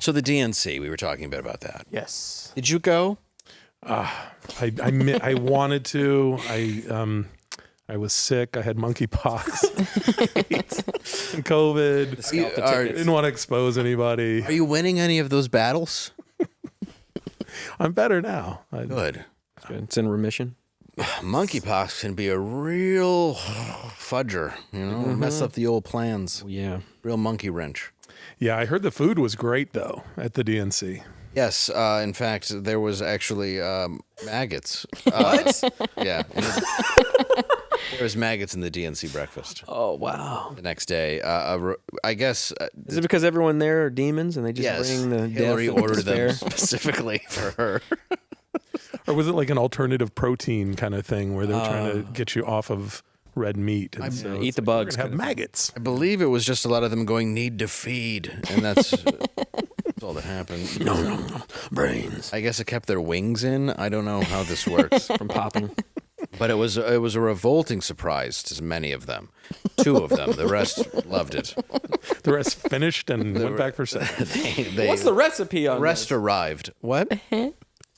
So the DNC, we were talking a bit about that. Yes. Did you go? I wanted to. I was sick. I had monkeypox and COVID. I didn't want to expose anybody. Are you winning any of those battles? I'm better now. Good. It's in remission. Monkeypox can be a real fudger, mess up the old plans. Yeah. Real monkey wrench. Yeah, I heard the food was great, though, at the DNC. Yes, in fact, there was actually maggots. What? Yeah. There was maggots in the DNC breakfast. Oh, wow. The next day. I guess... Is it because everyone there are demons and they just bring the Hillary death and ordered despair? them specifically for her. Or was it like an alternative protein kind of thing where they were trying to get you off of red meat? And so eat the bugs. Have maggots. I believe it was just a lot of them going, need to feed. And that's all that happened. No. Brains. I guess it kept their wings in. I don't know how this works. From popping. But it was a revolting surprise to many of them. 2 of them. The rest loved it. The rest finished and went back for seconds. What's the recipe on The rest arrived. What?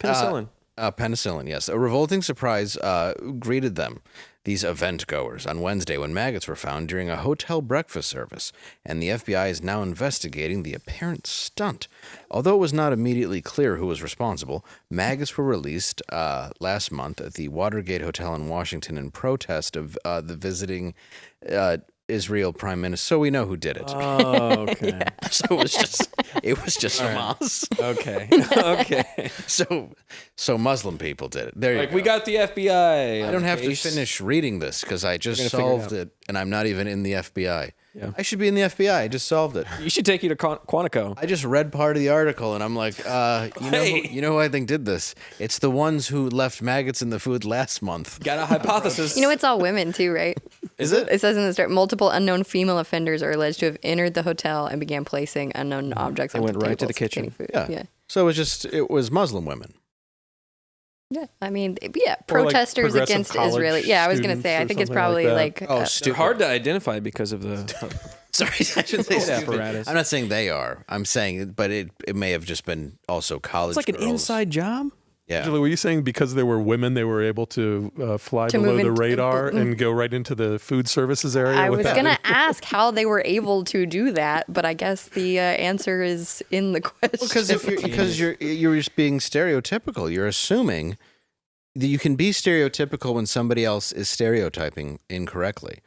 Penicillin. Penicillin, yes. A revolting surprise greeted them, these event goers, on Wednesday when maggots were found during a hotel breakfast service, and the FBI is now investigating the apparent stunt. Although it was not immediately clear who was responsible, maggots were released last month at the Watergate Hotel in Washington in protest of the visiting Israel Prime Minister. So we know who did it. Oh, okay. So it was just Hamas. Okay. So Muslim people did it. There you Like, go. we got the FBI. I don't have to finish reading this because I just solved it, and I'm not even in the FBI. Yeah. I should be in the FBI. I just solved it. You should take you to Quantico. I just read part of the article, and I'm like, you know who I think did this? It's the ones who left maggots in the food last month. Got a hypothesis. It's all women too, right? Is it? It says in the start, multiple unknown female offenders are alleged to have entered the hotel and began placing unknown objects on went right to the tables kitchen. containing food. Yeah. So it was Muslim women. Yeah. I mean, protesters progressive against college Israeli. Yeah, I was going to students say, I or think it's something probably like that. like, They're hard to identify because of the... Sorry, I shouldn't say stupid. apparatus. I'm not saying they are. I'm saying, but it may have just been also college. It's like an girls. inside job? Yeah. Angela, were you saying because there were women, they were able to fly To below move the into- radar and go right into the food services area? I was without going it? to ask how they were able to do that, but I guess the answer is in the question. Because you're just being stereotypical. You're assuming that you can be stereotypical when somebody else is stereotyping incorrectly.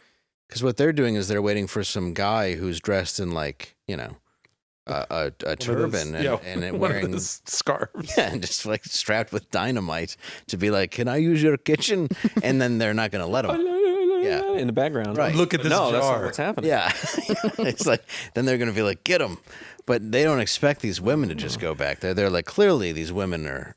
Because what they're doing is they're waiting for some guy who's dressed in a turban and wearing scarves. Yeah, and just like strapped with dynamite to be like, "Can I use your kitchen?" And then they're not going to let him. Yeah. In the background. Right. Look at this No, that's not jar. what's happening. Yeah, it's like then they're going to be like, "Get him," but they don't expect these women to just go back there. They're like, clearly these women are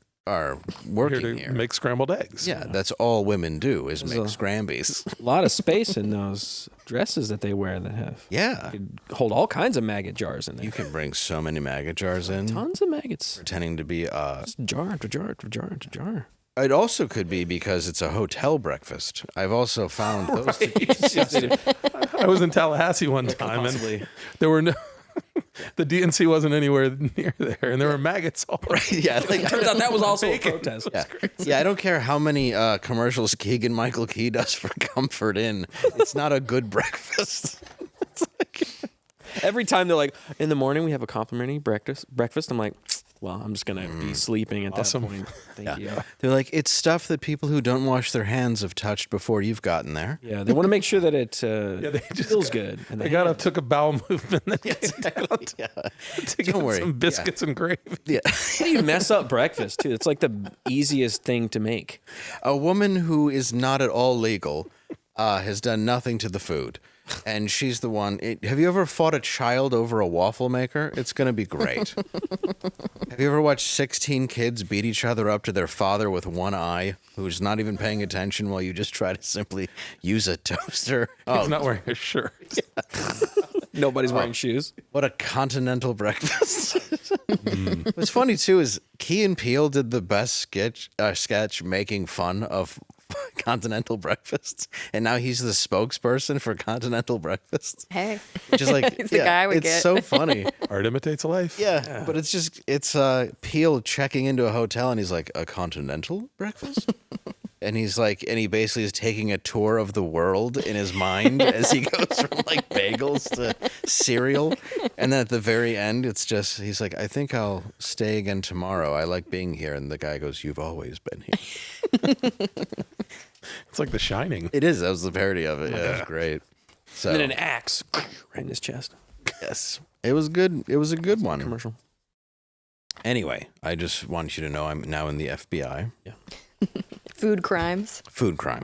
working Here here. to make scrambled eggs. Yeah, that's all women do is make scrambies. A lot of space in those dresses that they wear that have... Yeah, could hold all kinds of maggot jars in there. you can bring so many maggot jars in, Tons of maggots. pretending to be. Just jar after jar after jar after jar. It also could be because it's a hotel breakfast. I've also found those to be. I was in Tallahassee one time and there were no... The DNC wasn't anywhere near there, and there were maggots all over. Yeah, like, Turns out that was also a protest. yeah, I don't care how many commercials Keegan Michael Key does for Comfort Inn. It's not a good breakfast. It's like, Every time they're like, in the morning we have a complimentary breakfast. I'm like, well, I'm just gonna be sleeping at that point. Thank you. they're like, it's stuff that people who don't wash their hands have touched before you've gotten there. Yeah, they want to make sure that it they just feels good. And They got up, took a bowel movement, then came Exactly. down Yeah. to get Don't worry. some biscuits and gravy. Yeah. How do you mess up breakfast too? It's like the easiest thing to make. A woman who is not at all legal has done nothing to the food. And she's the one. Have you ever fought a child over a waffle maker? It's going to be great. Have you ever watched 16 kids beat each other up to their father with one eye who's not even paying attention while you just try to simply use a toaster? He's not wearing a shirt. Nobody's wearing shoes. What a continental breakfast. What's funny, too, is Key and Peele did the best sketch making fun of continental breakfasts, and now he's the spokesperson for continental breakfasts. Hey, Which is like, He's the guy I would it's get. so funny. Art imitates life. Yeah, but it's Peel checking into a hotel, and he's like, a continental breakfast? And he's like, and he basically is taking a tour of the world in his mind as he goes from like bagels to cereal. And then at the very end, it's just, he's like, I think I'll stay again tomorrow. I like being here. And the guy goes, you've always been here. It's like The Shining. It is. That was the parody of it. Yeah, it was great. So, And then an axe right in his chest. yes, it was good. It was a good one. Commercial. Anyway, I just want you to know I'm now in the FBI. Yeah. food crimes. Food crime.